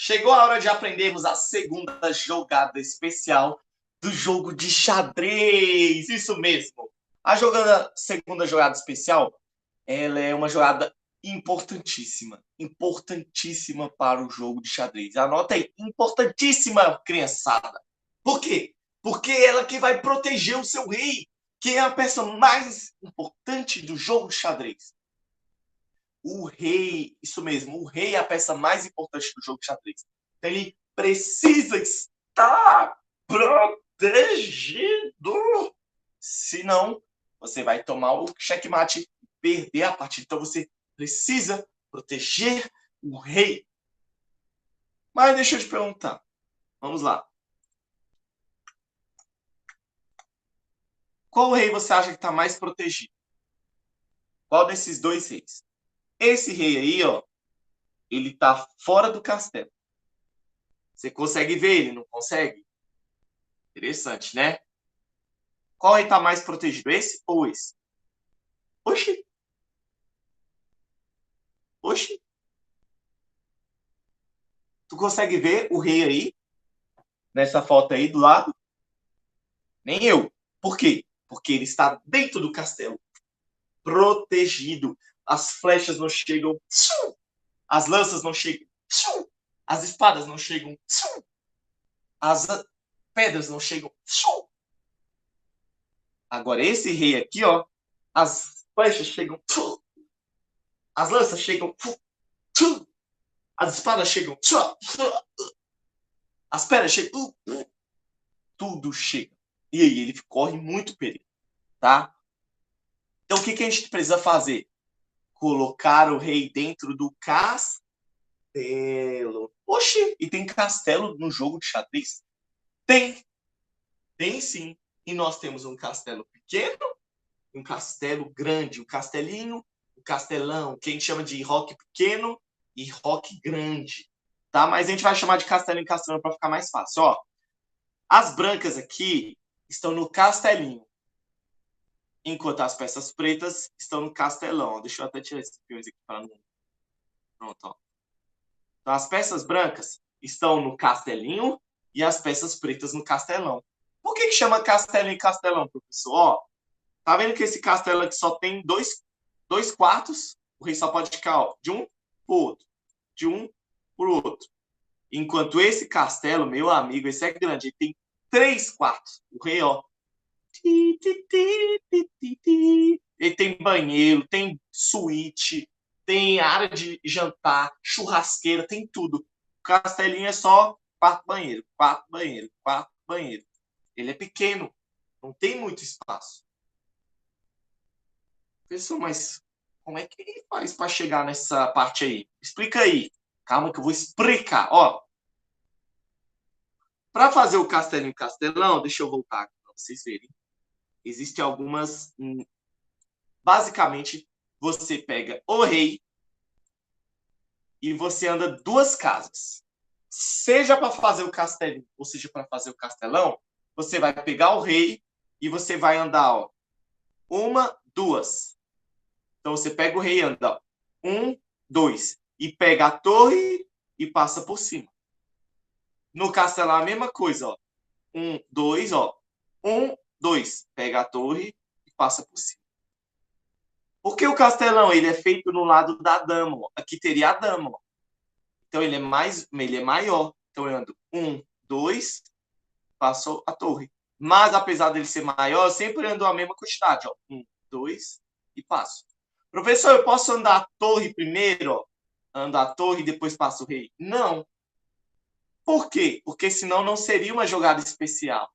Chegou a hora de aprendermos a segunda jogada especial do jogo de xadrez. Isso mesmo. Segunda jogada especial, ela é uma jogada importantíssima. Importantíssima para o jogo de xadrez. Anota aí, importantíssima, criançada. Por quê? Porque ela que vai proteger o seu rei, que é a peça mais importante do jogo de xadrez. O rei, isso mesmo, o rei é a peça mais importante do jogo de xadrez. Então ele precisa estar protegido. Senão, você vai tomar o checkmate e perder a partida. Então você precisa proteger o rei. Mas deixa eu te perguntar. Vamos lá. Qual rei você acha que está mais protegido? Qual desses dois reis? Esse rei aí, ó, ele está fora do castelo. Você consegue ver ele, não consegue? Interessante, né? Qual rei tá mais protegido, esse ou esse? Oxi. Oxi. Tu consegue ver o rei aí? Nessa foto aí do lado? Nem eu. Por quê? Porque ele está dentro do castelo. Protegido. As flechas não chegam. As lanças não chegam. As espadas não chegam. As pedras não chegam. Agora, esse rei aqui, ó. As flechas chegam. As lanças chegam. As espadas chegam. As pedras chegam. Tudo chega. E aí, ele corre muito perigo, tá? Então, o que a gente precisa fazer? Colocar o rei dentro do castelo. Oxi, e tem castelo no jogo de xadrez? Tem. Tem sim. E nós temos um castelo pequeno, um castelo grande, um castelinho, um castelão, que a gente chama de roque pequeno e roque grande, tá? Mas a gente vai chamar de castelo em castelo para ficar mais fácil, ó. As brancas aqui estão no castelinho, enquanto as peças pretas estão no castelão. Deixa eu até tirar esses peões aqui para não... Pronto, ó. Então, as peças brancas estão no castelinho e as peças pretas no castelão. Por que chama castelo e castelão, professor? Ó, tá vendo que esse castelo aqui só tem dois quartos? O rei só pode ficar, ó, de um pro outro. De um pro outro. Enquanto esse castelo, meu amigo, esse é grande, ele tem 3 quartos. O rei, ó. Ele tem banheiro, tem suíte, tem área de jantar, churrasqueira, tem tudo. O castelinho é só quarto banheiro, quarto banheiro, quarto banheiro. Ele é pequeno, não tem muito espaço. Pessoal, mas como é que ele faz para chegar nessa parte aí? Explica aí. Calma que eu vou explicar. Ó, para fazer o castelinho castelão, deixa eu voltar aqui para vocês verem. Existem algumas. Basicamente, você pega o rei e você anda 2 casas. Seja para fazer o castelinho, ou seja para fazer o castelão, você vai pegar o rei e você vai andar, ó, 1, 2. Então você pega o rei e anda, ó, 1, 2. E pega a torre e passa por cima. No castelão, a mesma coisa, ó. 1, 2, ó. 1, 2. Pega a torre e passa por cima. Porque o castelão ele é feito no lado da dama, ó. Aqui teria a dama, ó. Então ele é maior. Então eu ando 1, 2, passo a torre. Mas apesar dele ser maior, eu sempre ando a mesma quantidade, ó. 1, 2 e passo. Professor, eu posso andar a torre primeiro, ó? Ando a torre e depois passo o rei? Não. Por quê? Porque senão não seria uma jogada especial.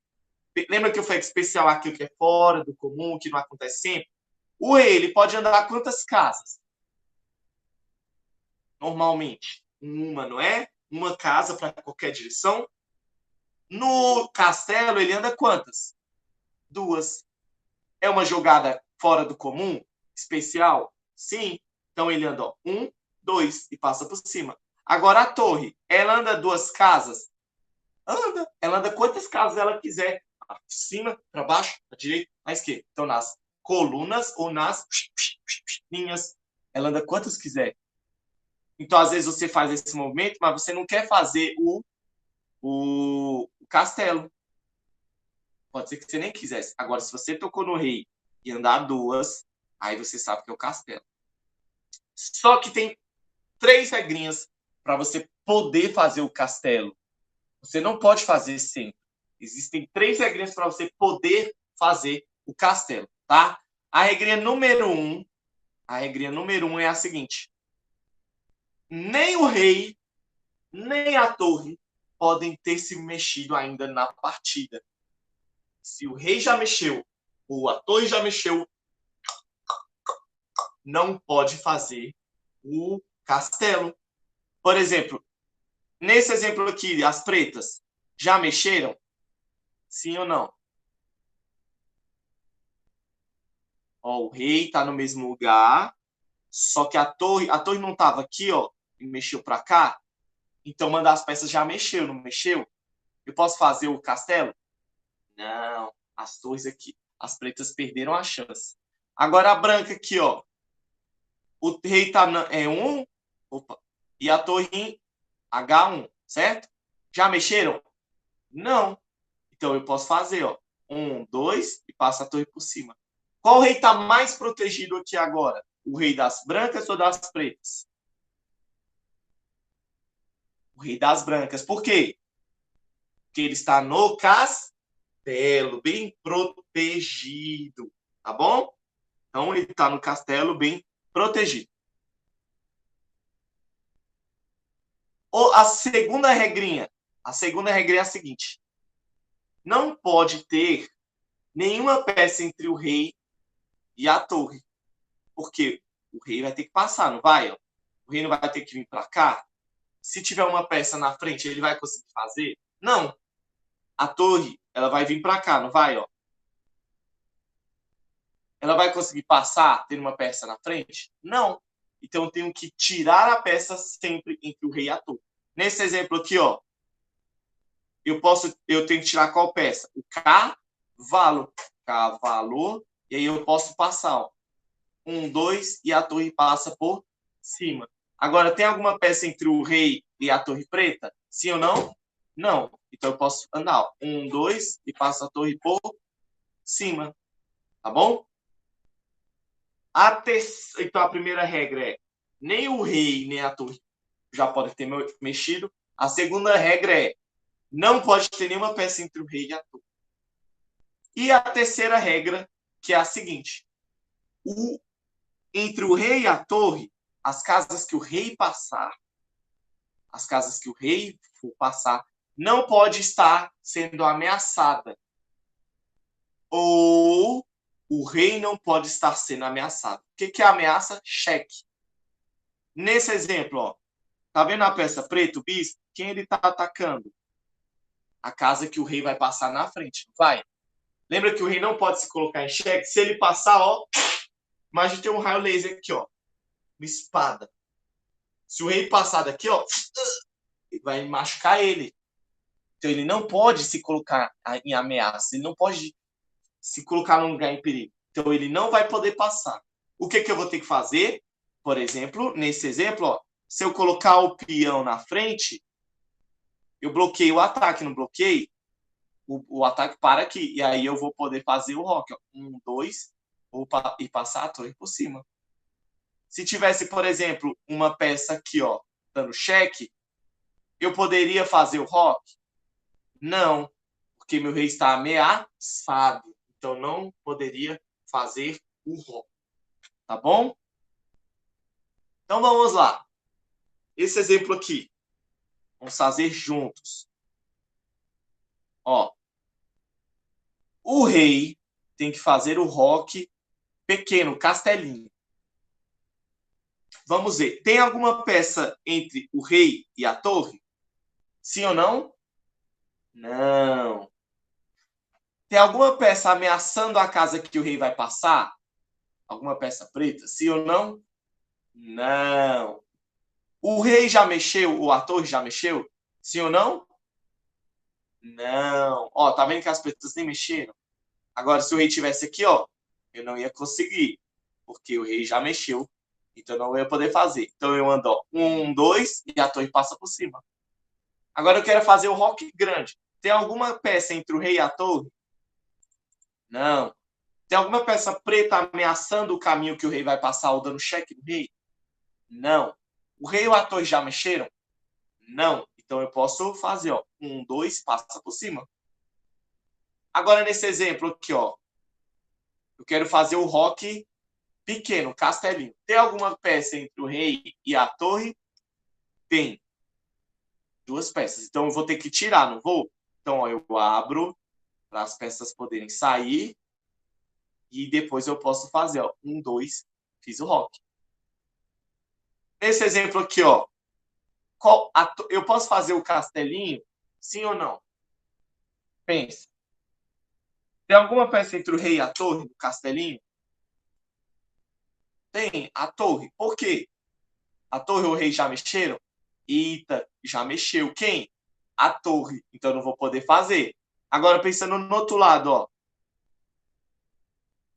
Lembra que eu falei que especial é aquilo que é fora do comum, que não acontece sempre? O rei, ele pode andar quantas casas? Normalmente, uma, não é? Uma casa para qualquer direção. No castelo, ele anda quantas? 2. É uma jogada fora do comum? Especial? Sim. Então ele anda 1, 2 e passa por cima. Agora a torre, ela anda 2 casas? Anda. Ela anda quantas casas ela quiser. Para cima, para baixo, para direita, para esquerda. Então nas colunas ou nas linhas. Ela anda quantas quiser. Então, às vezes, você faz esse movimento, mas você não quer fazer o castelo. Pode ser que você nem quisesse. Agora, se você tocou no rei e andar duas, aí você sabe que é o castelo. Só que tem 3 regrinhas para você poder fazer o castelo. Você não pode fazer sempre. Existem 3 regrinhas para você poder fazer o castelo, tá? A regrinha número 1, é a seguinte: nem o rei, nem a torre podem ter se mexido ainda na partida. Se o rei já mexeu ou a torre já mexeu, não pode fazer o castelo. Por exemplo, nesse exemplo aqui, as pretas já mexeram? Sim ou não? Ó, o rei está no mesmo lugar, só que a torre não estava aqui, ó, e mexeu para cá. Então, uma das peças já mexeu, não mexeu? Eu posso fazer o castelo? Não, as torres aqui, as pretas perderam a chance. Agora a branca aqui, ó. O rei está em 1, opa, e a torre em H1, certo? Já mexeram? Não. Então eu posso fazer, ó, 1, 2 e passo a torre por cima. Qual rei está mais protegido aqui agora? O rei das brancas ou das pretas? O rei das brancas. Por quê? Porque ele está no castelo, bem protegido. Tá bom? Então ele está no castelo bem protegido. Ou a segunda regrinha é a seguinte: não pode ter nenhuma peça entre o rei e a torre. Porque o rei vai ter que passar, não vai? O rei não vai ter que vir para cá. Se tiver uma peça na frente, ele vai conseguir fazer? Não. A torre, ela vai vir para cá, não vai? Ó. Ela vai conseguir passar tendo uma peça na frente? Não. Então eu tenho que tirar a peça sempre entre o rei e a torre. Nesse exemplo aqui, ó, eu tenho que tirar qual peça? O cavalo. Cavalo. E aí eu posso passar, ó. 1, 2 e a torre passa por cima. Agora, tem alguma peça entre o rei e a torre preta? Sim ou não? Não. Então eu posso andar, ó. 1, 2 e passo a torre por cima. Tá bom? Então a primeira regra é: nem o rei nem a torre já podem ter mexido. A segunda regra é: não pode ter nenhuma peça entre o rei e a torre. E a terceira regra, que é a seguinte: entre o rei e a torre, as casas que o rei passar, for passar, não pode estar sendo ameaçada. Ou o rei não pode estar sendo ameaçado. O que é ameaça? Cheque. Nesse exemplo, ó, tá vendo a peça preta, o bispo? Quem ele tá atacando? A casa que o rei vai passar na frente, não vai? Lembra que o rei não pode se colocar em xeque? Se ele passar, ó, imagina ter um raio laser aqui, ó, uma espada. Se o rei passar daqui, ó, vai machucar ele. Então ele não pode se colocar em ameaça, ele não pode se colocar num lugar em perigo. Então ele não vai poder passar. O que eu vou ter que fazer? Por exemplo, nesse exemplo, ó, se eu colocar o peão na frente, eu bloqueio o ataque, não bloqueio? O ataque para aqui. E aí eu vou poder fazer o rock. Ó. 1, 2, e passar a torre por cima. Se tivesse, por exemplo, uma peça aqui, ó, dando cheque, eu poderia fazer o rock? Não, porque meu rei está ameaçado. Então não poderia fazer o rock. Tá bom? Então vamos lá. Esse exemplo aqui. Vamos fazer juntos. Ó. O rei tem que fazer o rock pequeno, castelinho. Vamos ver. Tem alguma peça entre o rei e a torre? Sim ou não? Não. Tem alguma peça ameaçando a casa que o rei vai passar? Alguma peça preta? Sim ou não? Não. O rei já mexeu, ou a torre já mexeu? Sim ou não? Não. Ó, tá vendo que as pretas nem mexeram? Agora, se o rei tivesse aqui, ó, eu não ia conseguir, porque o rei já mexeu Então não ia poder fazer. Então eu ando, ó, 1, 2 e a torre passa por cima. Agora eu quero fazer o roque grande. Tem alguma peça entre o rei e a torre? Não. Tem alguma peça preta ameaçando o caminho que o rei vai passar ou dando cheque no rei? Não. O rei ou a torre já mexeram? Não. Então eu posso fazer, ó, 1, 2, passa por cima. Agora nesse exemplo aqui, ó, eu quero fazer o roque pequeno, castelinho. Tem alguma peça entre o rei e a torre? Tem. Duas peças. Então eu vou ter que tirar, não vou? Então ó, eu abro para as peças poderem sair e depois eu posso fazer, ó, 1, 2, fiz o roque. Nesse exemplo aqui, ó, eu posso fazer o castelinho? Sim ou não? Pensa. Tem alguma peça entre o rei e a torre do castelinho? Tem, a torre. Por quê? A torre ou o rei já mexeram? Eita, já mexeu. Quem? A torre. Então eu não vou poder fazer. Agora, pensando no outro lado, ó.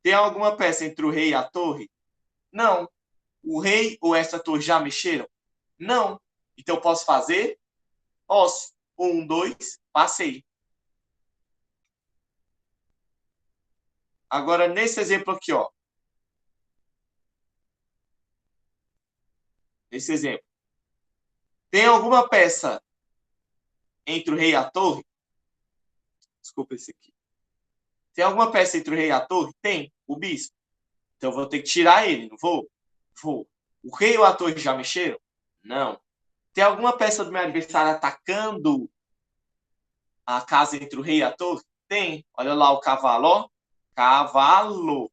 Tem alguma peça entre o rei e a torre? Não. O rei ou essa torre já mexeram? Não. Então eu posso fazer? Posso. 1, 2, passei. Agora, nesse exemplo aqui, ó. Nesse exemplo. Tem alguma peça entre o rei e a torre? Desculpa esse aqui. Tem alguma peça entre o rei e a torre? Tem. O bispo. Então eu vou ter que tirar ele, não vou? Vou. O rei ou a torre já mexeram? Não. Tem alguma peça do meu adversário atacando a casa entre o rei e a torre? Tem. Olha lá o cavalo, ó. Cavalo.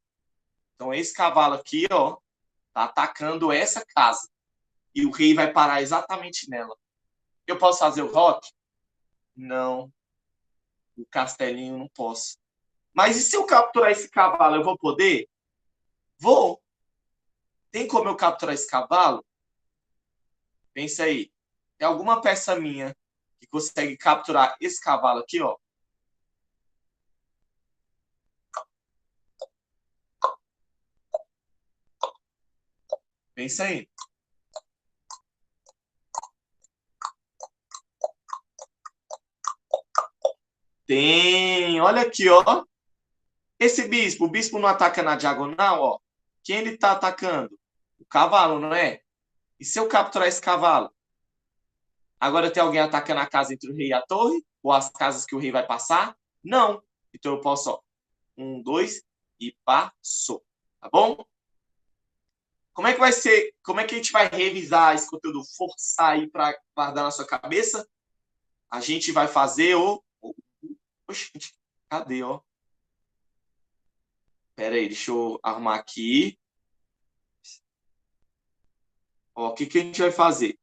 Então esse cavalo aqui, ó, tá atacando essa casa. E o rei vai parar exatamente nela. Eu posso fazer o roque? Não. O castelinho não posso. Mas e se eu capturar esse cavalo, eu vou poder? Vou. Tem como eu capturar esse cavalo? Pensa aí. Tem alguma peça minha que consegue capturar esse cavalo aqui, ó? Pensa aí. Tem. Olha aqui, ó. Esse bispo, o bispo não ataca na diagonal, ó. Quem ele tá atacando? O cavalo, não é? E se eu capturar esse cavalo? Agora tem alguém atacando a casa entre o rei e a torre? Ou as casas que o rei vai passar? Não. Então eu posso, ó. 1, 2 e passou. Tá bom? Como é que vai ser? Como é que a gente vai revisar esse conteúdo? Forçar aí para guardar na sua cabeça? A gente vai fazer o. Oxe, cadê, ó? Pera aí, deixa eu arrumar aqui. Ó, o que que a gente vai fazer?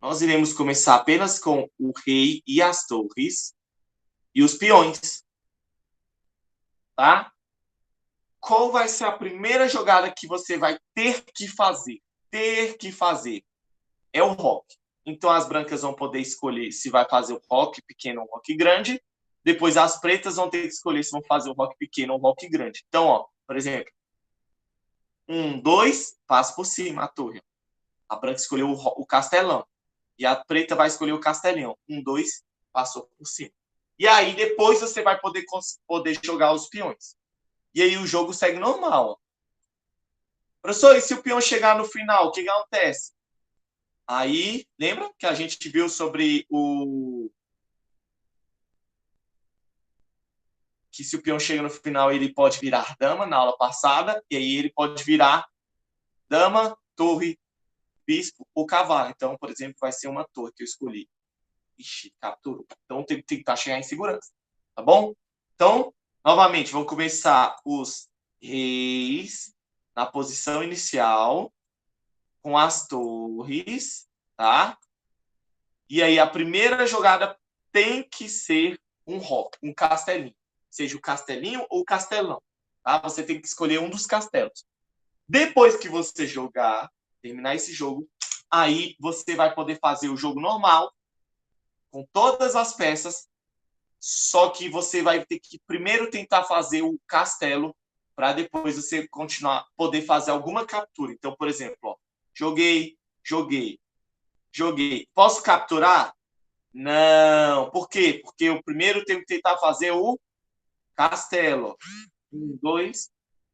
Nós iremos começar apenas com o rei e as torres e os peões. Tá? Qual vai ser a primeira jogada que você vai ter que fazer? Ter que fazer. É o roque. Então as brancas vão poder escolher se vai fazer o roque pequeno ou o roque grande. Depois as pretas vão ter que escolher se vão fazer o roque pequeno ou o roque grande. Então, ó, por exemplo, 1, 2, passa por cima a torre. A branca escolheu o castelão. E a preta vai escolher o castelinho. 1, 2, passou por cima. E aí depois você vai poder jogar os peões. E aí o jogo segue normal. Professor, e se o peão chegar no final, o que acontece? Aí, lembra que a gente viu sobre o... que se o peão chega no final, ele pode virar dama na aula passada, e aí ele pode virar dama, torre, bispo ou cavalo. Então, por exemplo, vai ser uma torre que eu escolhi. Ixi, capturou. Então tem que tentar chegar em segurança. Tá bom? Então, novamente, vamos começar os reis na posição inicial, com as torres, tá? E aí a primeira jogada tem que ser um roque, um castelinho. Seja o castelinho ou o castelão. Tá? Você tem que escolher um dos castelos. Depois que você jogar, terminar esse jogo, aí você vai poder fazer o jogo normal, com todas as peças, só que você vai ter que primeiro tentar fazer o castelo para depois você continuar, poder fazer alguma captura. Então, por exemplo, ó, joguei. Posso capturar? Não. Por quê? Porque eu primeiro tenho que tentar fazer o castelo. 1, 2,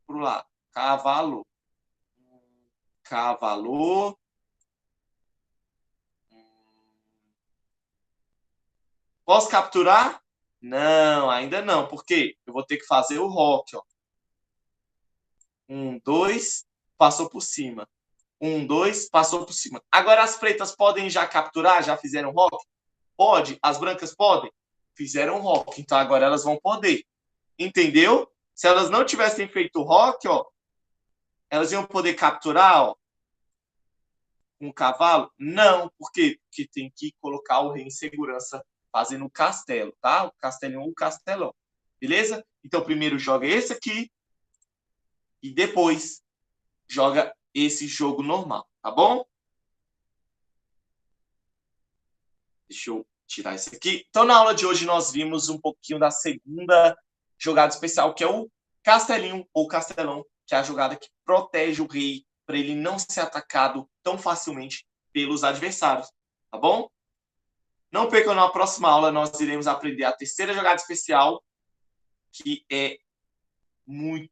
pro lado. Cavalo. Cavalo. Posso capturar? Não, ainda não. Por quê? Eu vou ter que fazer o rock, ó. 1, 2, passou por cima. 1, 2, passou por cima. Agora as pretas podem já capturar? Já fizeram rock? Pode. As brancas podem? Fizeram rock. Então agora elas vão poder. Entendeu? Se elas não tivessem feito rock, ó, elas iam poder capturar, ó, um cavalo? Não. Por quê? Porque tem que colocar o rei em segurança fazendo o castelo, tá? O castelinho ou o castelão. Beleza? Então primeiro joga esse aqui e depois joga esse jogo normal, tá bom? Deixa eu tirar isso aqui. Então, na aula de hoje, nós vimos um pouquinho da segunda jogada especial, que é o castelinho ou castelão, que é a jogada que protege o rei para ele não ser atacado tão facilmente pelos adversários, tá bom? Não percam, na próxima aula, nós iremos aprender a terceira jogada especial, que é um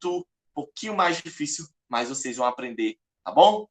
pouquinho mais difícil, mas vocês vão aprender, tá bom?